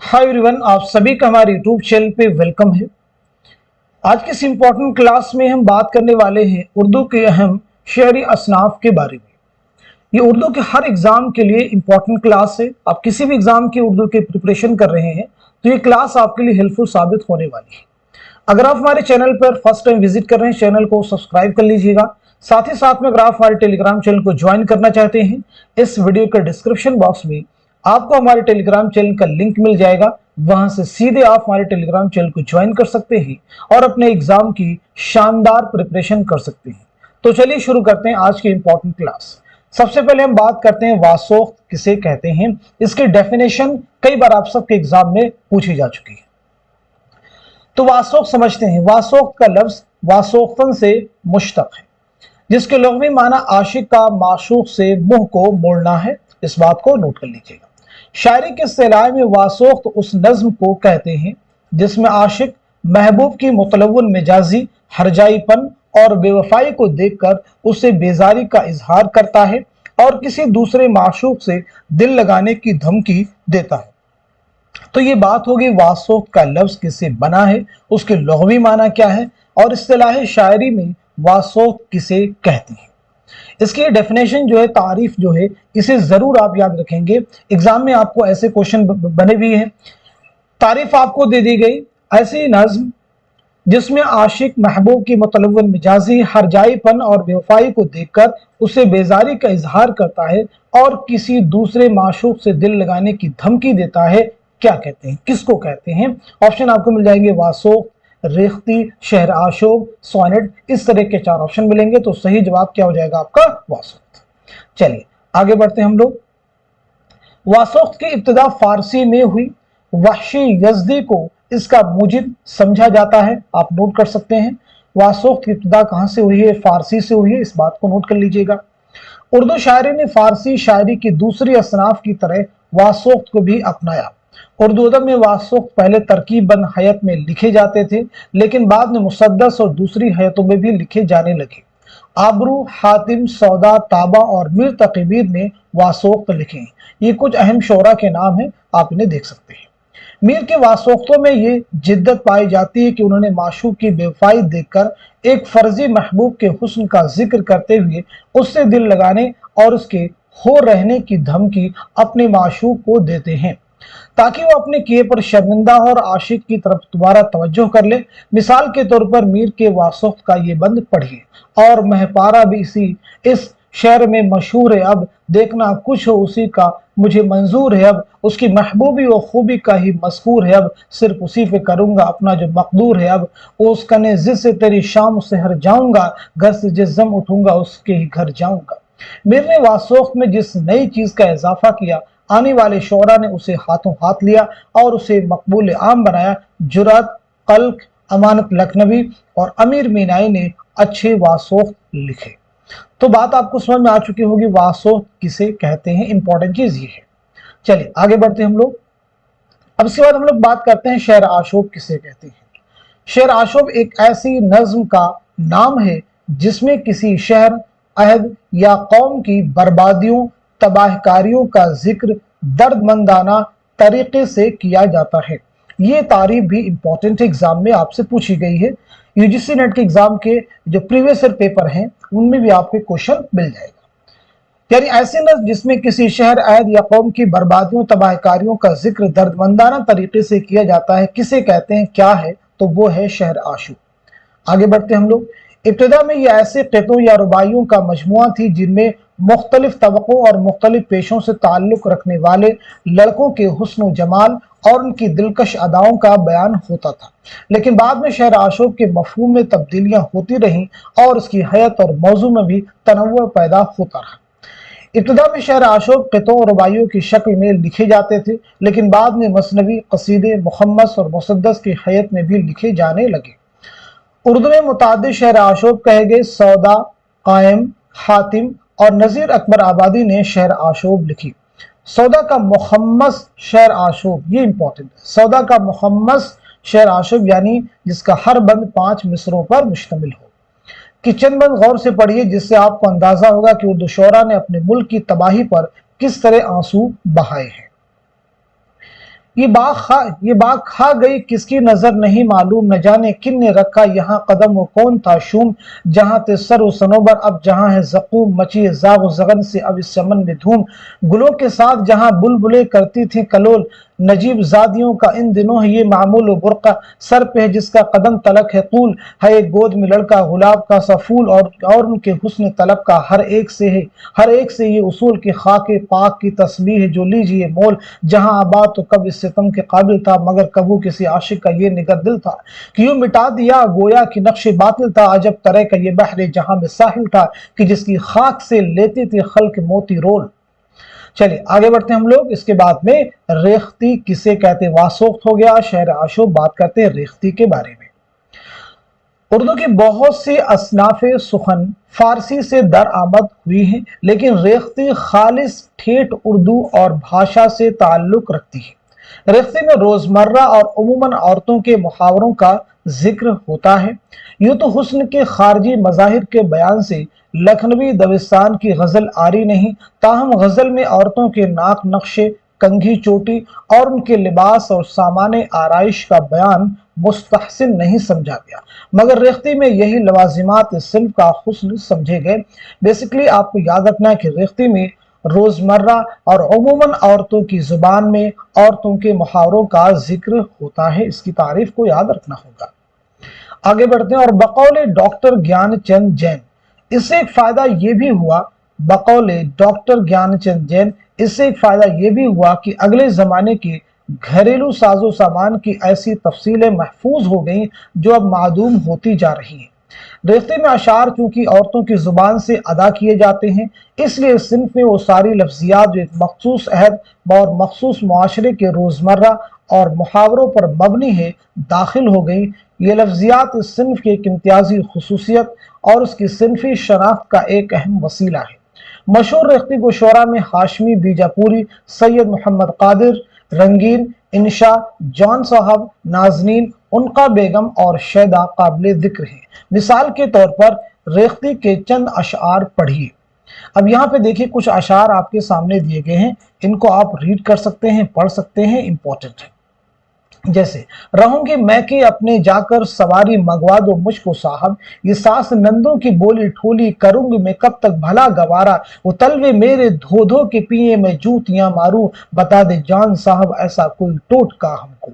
Hi everyone, आप सभी का हमारे यूट्यूब चैनल पे वेलकम है। आज की इस इम्पोर्टेंट क्लास में हम बात करने वाले हैं उर्दू के अहम शहरी असनाफ के बारे में। ये उर्दू के हर एग्जाम के लिए इम्पोर्टेंट क्लास है। आप किसी भी एग्जाम की उर्दू के प्रिपरेशन कर रहे हैं तो ये क्लास आपके लिए हेल्पफुल साबित होने वाली है। अगर आप हमारे चैनल पर फर्स्ट टाइम विजिट कर रहे हैं, चैनल को सब्सक्राइब कर लीजिएगा। साथ ही साथ में अगर आप हमारे टेलीग्राम चैनल को ज्वाइन करना चाहते हैं, इस वीडियो के डिस्क्रिप्शन बॉक्स में आपको हमारे टेलीग्राम चैनल का लिंक मिल जाएगा। वहां से सीधे आप हमारे टेलीग्राम चैनल को ज्वाइन कर सकते हैं और अपने एग्जाम की शानदार प्रिपरेशन कर सकते हैं। तो चलिए शुरू करते हैं आज की इंपॉर्टेंट क्लास। सबसे पहले हम बात करते हैं वासोख्त किसे कहते हैं। इसकी डेफिनेशन कई बार आप सबके एग्जाम में पूछी जा चुकी है, तो वासोख्त समझते हैं। वासोख्त का लफ्ज वासोख्तन से मुश्तक है, जिसके लुग़वी माना आशिक का माशूक से मुंह को मोड़ना है। इस बात को नोट कर लीजिएगा। शायरी के इस्तिलाह में वासोख्त उस नज्म को कहते हैं जिसमें आशिक महबूब की मुतलव्वन मिजाजी, हरजाईपन और बेवफाई को देखकर उसे बेजारी का इजहार करता है और किसी दूसरे माशूक से दिल लगाने की धमकी देता है। तो ये बात होगी वासोख्त का लफ्ज किससे बना है, उसके लुग़वी माना क्या है और इस्तिलाह शायरी में वासोख्त किसे कहते हैं। इसकी डेफिनेशन जो है, तारीफ जो है, इसे जरूर आप याद रखेंगे। एग्जाम में आपको ऐसे क्वेश्चन बने भी हैं। तारीफ आपको दे दी गई, ऐसी नज्म जिसमें आशिक महबूब की मुतलव्वन मिजाजी, हरजाईपन और बेवफाई को देखकर उसे बेजारी का इजहार करता है और किसी दूसरे माशूक से दिल लगाने की धमकी देता है, क्या कहते हैं, किसको कहते हैं? ऑप्शन आपको मिल जाएंगे वासोख्त, रेख्ती, शहर आशोब, सोनेट। इस तरह के 4 ऑप्शन मिलेंगे। तो सही जवाब क्या हो जाएगा आपका? वासोख्त। चलिए आगे बढ़ते हैं हम लोग। वासोख्त की इब्तिदा फारसी में हुई। वहशी यज़दी को इसका मुजिद समझा जाता है। आप नोट कर सकते हैं वासोख्त की इब्तिदा कहां से हुई है? फारसी से हुई है। इस बात को नोट कर लीजिएगा। उर्दू शायरी ने फारसी शायरी की दूसरी असनाफ की तरह वासोख्त को भी अपनाया। उर्दू अदब में वासोख्त पहले तरकीबबंद हयत में लिखे जाते थे, लेकिन बाद में मुसद्दस और दूसरी हयतों में भी लिखे जाने लगे। आबरू, हातिम, सौदा, ताबा और मीर तकीबीर ने वासोख्त लिखे। ये कुछ अहम शोरा के नाम हैं, आप इन्हें देख सकते हैं। मीर के वासोख्तों में ये जिद्दत पाई जाती है कि उन्होंने माशूक की बेवफाई देखकर एक फर्जी महबूब के हुस्न का जिक्र करते हुए उससे दिल लगाने और उसके हो रहने की धमकी अपने माशूक को देते हैं ताकि वो अपने किए पर शर्मिंदा हो और आशिक की तरफ दोबारा तवज्जो कर ले। मिसाल के तौर पर मीर के वासोख्त का ये बंद पढ़िए। और महपारा भी इस शहर में मशहूर है, अब देखना कुछ हो उसी का मुझे मंजूर है, अब उसकी महबूबी और खूबी का ही मज़कूर है, अब सिर्फ उसी पे करूंगा अपना जो मकदूर है, अब उस कने जिद से तेरी शाम से हर जाऊंगा, घर से जिस दम उठूंगा उसके ही घर जाऊंगा। मीर ने वासोख्त में जिस नई चीज का इजाफा किया, आने वाले शोरा ने उसे हाथों हाथ लिया और उसे मकबूल आम बनाया। जुरात, कल्क, अमानत लखनवी और अमीर मीनाई ने अच्छे वासोख्त लिखे। तो बात आपको समझ में आ चुकी होगी वासोख्त किसे कहते हैं। इंपॉर्टेंट चीज ये है। चलिए आगे बढ़ते हैं हम लोग। अब इसके बाद हम लोग बात करते हैं शहर आशोब किसे कहते हैं। शहर आशोब एक ऐसी नज्म का नाम है जिसमें किसी शहर, अहद या कौम की बर्बादियों, तबाहकारियों का जिक्र दर्दमंदाना तरीके से किया जाता है। ये तारीफ भी इंपॉर्टेंट एग्जाम में आपसे पूछी गई है। यूजीसी नेट के एग्जाम के जो प्रीवियस ईयर पेपर हैं उनमें भी आपको क्वेश्चन मिल जाएगा। यानी ऐसी नज्म जिसमें किसी शहर, अहद या कौम की बर्बादियों, तबाहकारियों का जिक्र दर्दमंदाना तरीके से किया जाता है, किसे कहते हैं, क्या है? तो वो है शहर आशूब। आगे बढ़ते हम लोग। इब्तिदा में ये ऐसे क़ितों या रुबाइयों का मजमुआ थी जिनमें मुख्तलिफ तबकों और मुख्तलिफ पेशों से ताल्लुक़ रखने वाले लड़कों के हुस्न जमाल और उनकी दिलकश अदाओं का बयान होता था। लेकिन बाद में शहर आशूब के मफहूम में तब्दीलियां होती रहीं और उसकी हयत और मौजू में भी तनव्वुर पैदा होता रहा। इब्तिदा में शहर आशूब क़ितों और रुबाइयों की शक्ल में लिखे जाते थे, लेकिन बाद में मसनवी, कसीदे, मुखम्मस और मुसद्दस की हयत में भी लिखे जाने लगे। उर्दू में मुताद्दिद शहर आशूब कहे गए। सौदा, कायम, हातिम और नज़ीर अकबर आबादी ने शहर आशूब लिखी। सौदा का मुखम्मस शहर आशूब, ये इंपॉर्टेंट है। सौदा का मुखम्मस शहर आशूब यानी जिसका हर बंद 5 मिसरों पर मुश्तमिल हो। कि चंद बंद गौर से पढ़िए जिससे आपको अंदाजा होगा कि उर्दू शोरा ने अपने मुल्क की तबाही पर किस तरह आंसू बहाए हैं। ये बाग खा गई किसकी नजर नहीं मालूम, न जाने किन ने रखा यहाँ कदम, वो कौन था शूम, जहाँ ते सर व सनोबर अब जहाँ है ज़क़ूम, मची है ज़ाग व ज़गन से अब इस चमन में धूम, गुलों के साथ जहाँ बुलबुलें करती थी कलोल, नजीब ज़ादियों का इन दिनों है ये मामूल व बुरका, सर पे है जिसका कदम तलक है तूल, है एक गोद में लड़का गुलाब का सा फूल, और उनके हुस्न तलब का हर एक से ये उसूल की खाके पाक की तस्बीह है जो लीजिए मोल, जहाँ आबाद तो कब इस सितम के काबिल था, मगर कबू किसी आशिक का ये निगर दिल था कि यूं मिटा दिया गोया कि नक्शे बातिल था, अजब तरह का ये बहरे जहाँ में साहिल था कि जिसकी खाक से लेते थे खल्क मोती रोल। चलिए आगे बढ़ते हैं हम लोग। इसके बाद में रेख्ती किसे कहते, वासोख्त हो गया, शहर आशो, बात करते हैं रेख्ती के बारे में। उर्दू की बहुत सी असनाफे सुखन फारसी से दरआमद हुई हैं, लेकिन रेख्ती खालिस ठेठ उर्दू और भाषा से ताल्लुक रखती है। रेख्ती में रोजमर्रा और उमूमन औरतों के मुहावरों का जिक्र होता है। यूं तो हुस्न के खारजी मज़ाहिर के बयान से लखनवी दबिस्तान की गज़ल आरी नहीं, ताहम गज़ल में औरतों के नाक नक्शे, कंघी चोटी और उनके लिबास और सामाने आराइश का बयान मुस्तहसिन नहीं समझा गया, मगर रेख्ती में यही लवाजिमात सिल्फ का हुस्न समझे गए। बेसिकली आपको याद रखना है कि रेख्ती में रोजमर्रा और अमूमन औरतों की जुबान में औरतों के मुहावरों का जिक्र होता है, इसकी तारीफ को याद रखना होगा। आगे बढ़ते हैं। और बकौले डॉक्टर ज्ञानचंद जैन, इससे एक फायदा ये भी हुआ, बकौले डॉक्टर ज्ञानचंद जैन, इससे एक फायदा ये भी हुआ कि अगले जमाने के घरेलू साजो सामान की ऐसी तफसीलें महफूज हो गईं जो अब मादूम होती जा रही हैं। रेख्ते में अशार चूंकि औरतों की जुबान से अदा किए जाते हैं, इसलिए इस सिन्फ में वो सारी लफ्जियात जो एक मखसूस अहद और मखसूस मुआशरे के रोजमर्रा और मुहावरों पर मबनी है दाखिल हो गई। ये लफ्जियात इस सिन्फ की एक इम्तियाजी खुसूसियत और उसकी सिन्फी शनाख्त का एक अहम वसीला है। मशहूर रेख्ती गोशवारा में हाशमी बीजापुरी, सैयद मोहम्मद कादिर, रंगीन, इंशा, जॉन साहब, नाजनीन, उनका बेगम और शैदा काबिल जिक्र हैं। मिसाल के तौर पर रेख्ती के चंद अशार पढ़िए। अब यहाँ पे देखिए कुछ अशार आपके सामने दिए गए हैं, इनको आप रीड कर सकते हैं, पढ़ सकते हैं, इंपॉर्टेंट है। जैसे रहूंगी मैं के अपने जाकर सवारी मंगवा दो मुझको साहब, ये सास नंदों की बोली ठोली करूंगी मैं कब तक भला गवारा, वो तलवे मेरे धो धो के पिए मैं जूतियां मारूं, बता दे जान साहब ऐसा कोई टोटका हमको।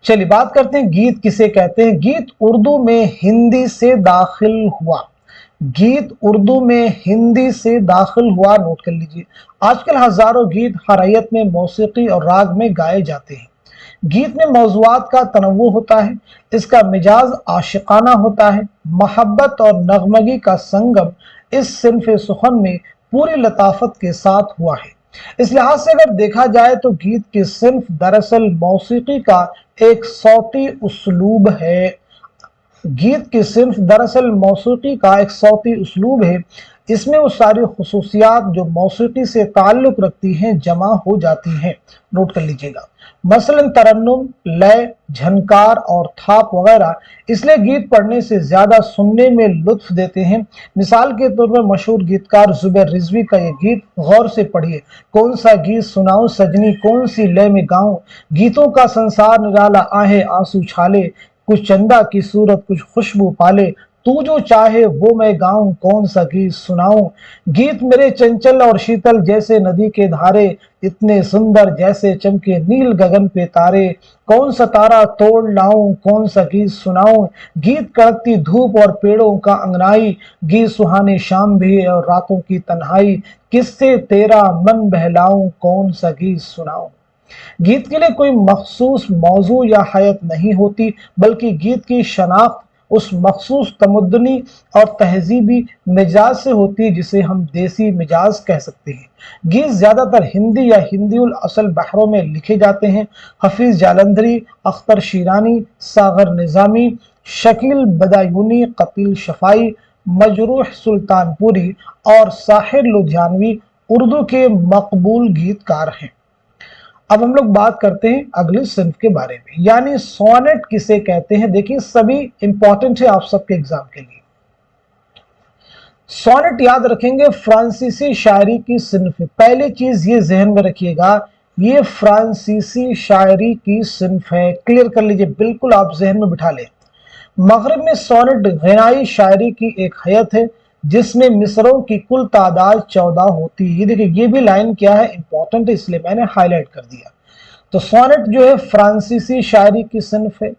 चलिए बात करते हैं गीत किसे कहते हैं। गीत उर्दू में हिंदी से दाखिल हुआ, गीत उर्दू में हिंदी से दाखिल हुआ, नोट कर लीजिए। आजकल हजारों गीत हरयत में मौसीकी और राग में गाए जाते हैं। गीत में मौज़ूआत का तनव्वु होता है, इसका मिजाज आशिकाना होता है, मोहब्बत और नगमगी का संगम इस सिन्फ़े सुखन में पूरी लताफत के साथ हुआ है। इस लिहाज से अगर देखा जाए तो गीत की सिन्फ दरअसल मौसीकी का एक सौती उसलूब है। गीत की सिर्फ दरअसल मौसीकी का एक सौती उसलूब है, इसमें वो सारी खुसूसियात जो मौसीकी से ताल्लुक रखती हैं जमा हो जाती हैं। नोट कर लीजिएगा, मसलन तरन्नुम, लय, झनकार और थाप वगैरह इसलिए गीत पढ़ने से ज्यादा सुनने में लुत्फ देते हैं। मिसाल के तौर पर मशहूर गीतकार जुबैर रिजवी का ये गीत गौर से पढ़िए। कौन सा गीत सुनाऊं सजनी, कौन सी लय में गाऊं, गीतों का संसार निराला आहे आंसू छाले, कुछ चंदा की सूरत कुछ खुशबू पाले, तू जो चाहे वो मैं गाऊं, कौन सा गीत सुनाऊं, गीत मेरे चंचल और शीतल जैसे नदी के धारे, इतने सुंदर जैसे चमके नील गगन पे तारे, कौन सा तारा तोड़ लाऊं, कौन सा गीत सुनाऊं, गीत कड़कती धूप और पेड़ों का अंगनाई, गीत सुहाने शाम भी और रातों की तन्हाई, किससे तेरा मन बहलाऊं, कौन सा गीत सुनाऊं। गीत के लिए कोई मखसूस मौजू या हयत नहीं होती, बल्कि गीत की शनाख्त उस मखसूस तमद्दुनी और तहजीबी मिजाज से होती है जिसे हम देसी मिजाज कह सकते हैं। गीत ज्यादातर हिंदी या हिंदीउल असल बहरों में लिखे जाते हैं। हफीज जालंधरी, अख्तर शीरानी, सागर निजामी, शकील बदायूनी, कतील शफाई, मजरूह सुल्तानपुरी और साहिर लुधियानवी उर्दू के मकबूल गीतकार हैं। अब हम लोग बात करते हैं अगले सिन्फ के बारे में, यानी सोनेट किसे कहते हैं। देखिए सभी इंपॉर्टेंट है आप सबके एग्जाम के लिए। सोनेट याद रखेंगे फ्रांसीसी शायरी की सिन्फ है। पहली चीज ये जहन में रखिएगा, ये फ्रांसीसी शायरी की सिन्फ है। क्लियर कर लीजिए, बिल्कुल आप जहन में बिठा लें। मगरब में सोनेट गनाई शायरी की एक हैत है जिसमें मिसरों की कुल तादाद 14 होती है। ये देखिए, ये भी लाइन क्या है, इंपॉर्टेंट है, इसलिए मैंने हाईलाइट कर दिया। तो सोनेट जो है फ्रांसीसी शायरी की सिन्फ है।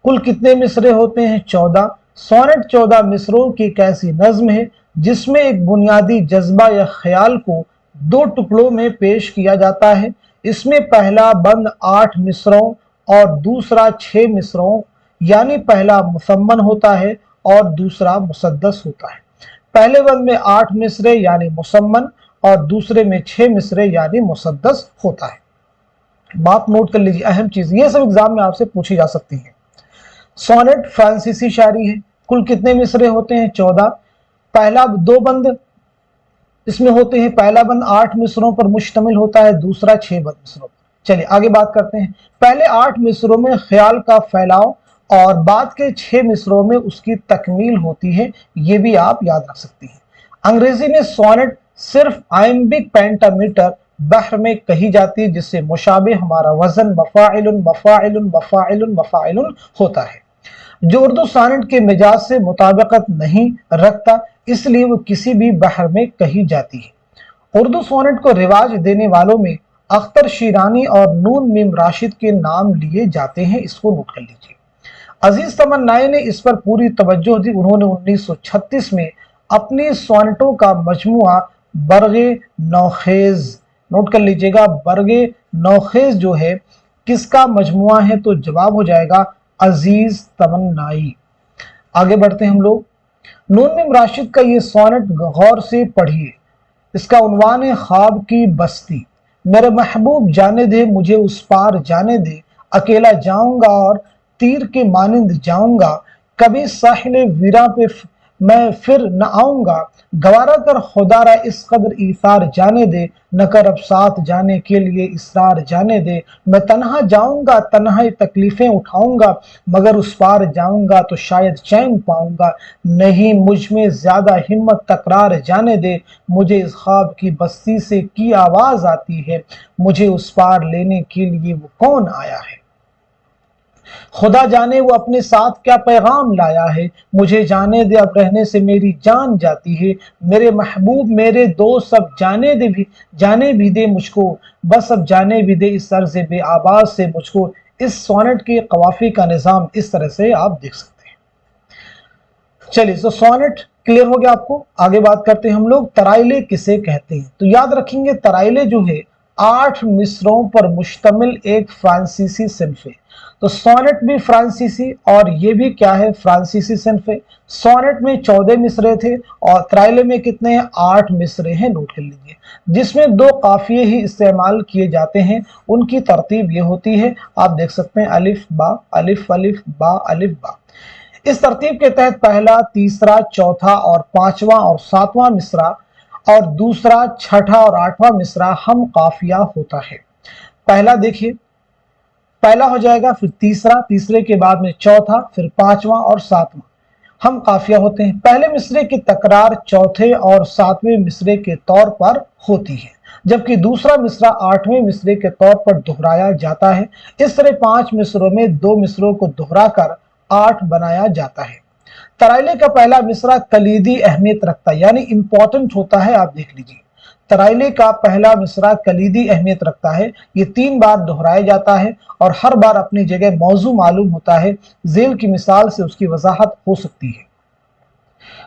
कुल कितने मिसरे होते हैं? 14। सोनेट 14 मिसरों की एक ऐसी नज्म है जिसमें एक बुनियादी जज्बा या ख्याल को दो टुकड़ों में पेश किया जाता है। इसमें पहला बंद 8 मिसरों और दूसरा 6 मिसरों, यानी पहला मुसम्मन होता है और दूसरा मुसद्दस होता है। पहले बंद में 8 मिसरे यानी मुसम्मन और दूसरे में 6 मिसरे यानी मुसद्दस होता है। बात नोट कर लीजिए, अहम चीज, ये सब एग्जाम में आपसे पूछी जा सकती है। सोनेट फ्रांसीसी शायरी है। कुल कितने मिसरे होते हैं? 14। पहला दो बंद इसमें होते हैं। पहला बंद 8 मिसरों पर मुश्तमिल होता है, दूसरा 6 बंद मिसरों पर। चलिए आगे बात करते हैं। पहले 8 मिसरों में ख्याल का फैलाव और बाद के 6 मिसरों में उसकी तकमील होती है। ये भी आप याद रख सकती हैं। अंग्रेजी में सोनेट सिर्फ आयम्बिक पेंटामीटर बहर में कही जाती है, जिससे मुशाबे हमारा वजन मफाइलुन मफाइलुन मफाइलुन मफाइलुन होता है, जो उर्दू सोनेट के मिजाज से मुताबिकत नहीं रखता, इसलिए वो किसी भी बहर में कही जाती है। उर्दू सोनेट को रिवाज देने वालों में अख्तर शीरानी और नून मीम राशिद के नाम लिए जाते हैं। इसको नोट कर लीजिए। अजीज तमन्नाई ने इस पर पूरी तवज्जो दी। उन्होंने 1936 में अपनी सोनेटों का मजमुआ बरगे नौखेज, नोट कर लीजिएगा, बरगे नौखेज जो है किसका मजमुआ है? तो जवाब हो जाएगा अजीज तमन्नाई। आगे बढ़ते हैं हम लोग। नून मीम राशिद का ये सोनेट गौर से पढ़िए। इसका उन्वान है ख्वाब की बस्ती। मेरे महबूब जाने दे मुझे उस पार जाने दे, अकेला जाऊंगा और तीर के मानिंद जाऊंगा, कभी साहिल वीरा पे मैं फिर न आऊंगा, गवारा कर खुदारा इस कदर ईसार जाने दे, न कर अब साथ जाने के लिए इसरार जाने दे, मैं तन्हा जाऊंगा तन्हा तकलीफें उठाऊंगा, मगर उस पार जाऊंगा तो शायद चैन पाऊंगा, नहीं मुझ में ज्यादा हिम्मत तकरार जाने दे, मुझे इस ख्वाब की बस्ती से की आवाज आती है, मुझे उस पार लेने के लिए वो कौन आया है, खुदा जाने वो अपने साथ क्या पैगाम लाया है, मुझे जाने दे अब रहने से मेरी जान जाती है, मेरे महबूब मेरे दोस्त सब जाने भी दे मुझको, बस अब जाने भी दे इस अर्ज़ बे आवाज से मुझको। इस सोनेट के कवाफी का निज़ाम इस तरह से आप देख सकते हैं। चलिए, तो सोनेट क्लियर हो गया आपको। आगे बात करते हैं हम लोग, तराइले किसे कहते हैं? तो याद रखेंगे, तराइले जो है 8 मिसरों पर मुश्तमिल एक फ्रांसीसी सिन्फ है। तो सोनेट भी फ्रांसीसी और ये भी क्या है? फ्रांसीसी सिन्फ है। सोनेट में 14 मिसरे थे और तराइले में कितने हैं? 8 मिसरे हैं। नोट कर लीजिए, जिसमें 2 काफिये ही इस्तेमाल किए जाते हैं। उनकी तरतीब ये होती है, आप देख सकते हैं, अलिफ बा अलिफ अलिफ बा अलिफ बा। इस तरतीब के तहत पहला, तीसरा, चौथा और पांचवा और सातवां मिसरा और दूसरा, छठा और आठवां मिसरा हम काफिया होता है। पहला देखिए, पहला हो जाएगा, फिर तीसरा, तीसरे के बाद में चौथा, फिर पांचवा और सातवां हम काफिया होते हैं। पहले मिसरे की तकरार चौथे और सातवें मिसरे के तौर पर होती है, जबकि दूसरा मिसरा 8वें मिसरे के तौर पर दोहराया जाता है। इस तरह 5 मिसरों में 2 मिसरों को दोहराकर 8 बनाया जाता है। तराइले का पहला मिसरा कलीदी अहमियत रखता है, यानी इंपॉर्टेंट होता है। आप देख लीजिए, तराइले का पहला मिसरा कलीदी अहमियत रखता है। ये 3 बार दोहराया जाता है और हर बार अपनी जगह मौजू मालूम होता है। झेल की मिसाल से उसकी वजाहत हो सकती है।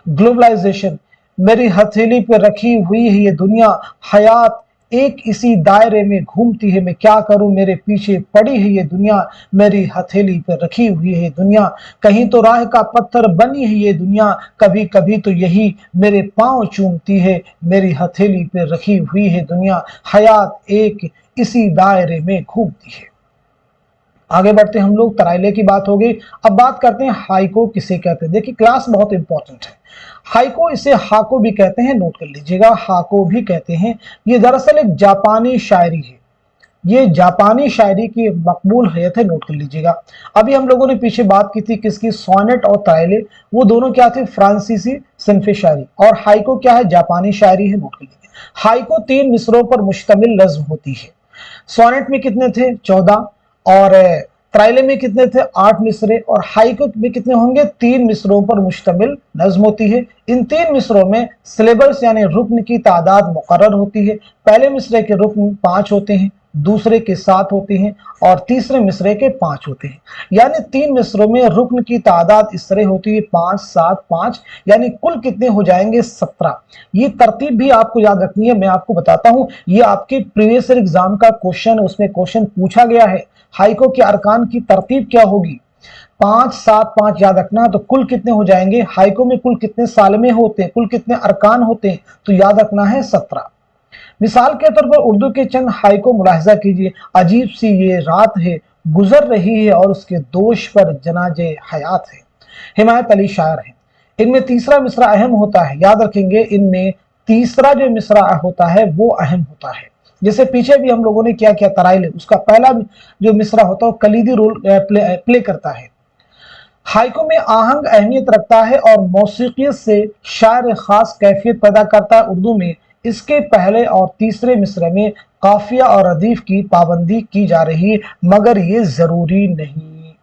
ग्लोबलाइजेशन, मेरी हथेली पे रखी हुई है ये दुनिया, हयात एक इसी दायरे में घूमती है, मैं क्या करूं मेरे पीछे पड़ी है ये दुनिया, मेरी हथेली पे रखी हुई है दुनिया, कहीं तो राह का पत्थर बनी है ये दुनिया, कभी कभी तो यही मेरे पांव चूमती है, मेरी हथेली पे रखी हुई है दुनिया, हयात एक इसी दायरे में घूमती है। आगे बढ़ते हैं हम लोग, तराइले की बात हो गई। अब बात करते हैं हाइको किसे कहते हैं। देखिए, क्लास बहुत इंपॉर्टेंट है। हाइको, इसे हाको भी कहते हैं, नोट कर लीजिएगा, हाको भी कहते हैं। ये दरअसल एक जापानी शायरी है। ये जापानी शायरी की मकबूल हैत है, नोट कर लीजिएगा। अभी हम लोगों ने पीछे बात की थी किसकी? सोनेट और तराइले, वो दोनों क्या थे? फ्रांसीसी सिन्फ शायरी। और हाइको क्या है? जापानी शायरी है, नोट कर लीजिए। हाइको 3 मिसरों पर मुश्तमिल नज्म होती है। सोनेट में कितने थे 14, और त्राइले में कितने थे 8 मिसरे, और हाइकू में कितने होंगे 3 मिसरों पर मुश्तमिल नज्म होती है। इन 3 मिसरों में सिलेबस यानी रुक्न की तादाद मुकर्रर होती है। पहले मिसरे के रुक्न 5 होते हैं, दूसरे के 7 होते हैं, और तीसरे मिसरे के 5 होते हैं। यानी 3 मिसरों में रुक्न की तादाद इस तरह होती है 5 7 5, यानी कुल कितने हो जाएंगे 17। ये तरतीब भी आपको याद रखनी है, मैं आपको बताता हूं, ये आपके प्रीवियस ईयर एग्जाम का क्वेश्चन, उसमें क्वेश्चन पूछा गया है हाइको के अरकान की तरतीब क्या होगी। 5 7 5 याद रखना। तो कुल कितने हो जाएंगे, हाइको में कुल कितने सालमे होते हैं, कुल कितने अरकान होते हैं, तो याद रखना है 17। मिसाल के तौर पर उर्दू के चंद हाई को मुलाहिजा कीजिए। अजीब सी ये रात है गुजर रही है और उसके दोष पर जनाजे हयात है। हिमायत अली शायर है। इनमें तीसरा मिसरा अहम होता है, याद रखेंगे, इनमें तीसरा जो मिसरा होता है वो अहम होता है। जैसे पीछे भी हम लोगों ने क्या किया, तराइले, उसका पहला जो मिसरा होता है वो कलीदी रोल प्ले करता है। हाइको में आहंग अहमियत रखता है और मौसीकियत से शायर खास कैफियत पैदा करता है। उर्दू में इसके पहले और तीसरे मिसरे में काफिया और रदीफ की पाबंदी की जा रही है, मगर ये जरूरी नहीं।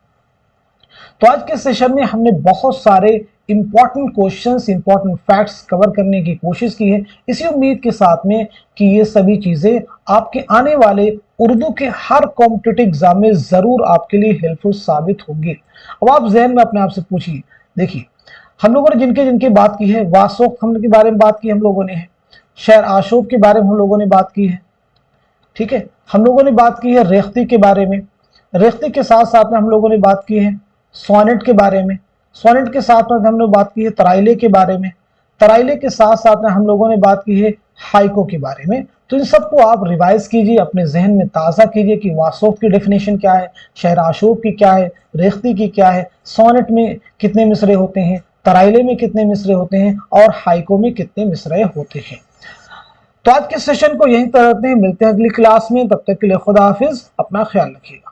तो आज के सेशन में हमने बहुत सारे important questions, important facts cover करने की कोशिश की है, इसी उम्मीद के साथ में कि ये सभी चीजें आपके आने वाले उर्दू के हर कॉम्पिटिटिव एग्जाम में जरूर आपके लिए हेल्पफुल साबित होंगे। अब आप जहन में अपने आप से पूछिए, देखिए हम लोगों ने जिनके जिनके बात की है, वासोक हम के बारे में बात की हम लोगों ने है, शेर आशूब के बारे में हम लोगों ने बात की है, ठीक है, हम लोगों ने बात की है रेख्ती के बारे में, रेख्ती के साथ साथ में हम लोगों ने बात की है सोनेट के बारे में, सोनेट के साथ में हमने बात की है तराइले के बारे में, तराइले के साथ साथ में हम लोगों ने बात की है हाइको के बारे में। तो इन सबको आप रिवाइज कीजिए, अपने जहन में ताज़ा कीजिए कि वासोक की डेफिनेशन क्या है, शेर आशूब की क्या है, रेख्ती की क्या है, सोनेट में कितने मिसरे होते हैं, तराइले में कितने मिसरे होते हैं, और हाइको में कितने मिसरे होते हैं। तो आज के सेशन को यहीं तक रखते हैं, मिलते हैं अगली क्लास में, तब तक के लिए खुदा हाफिज, अपना ख्याल रखिएगा।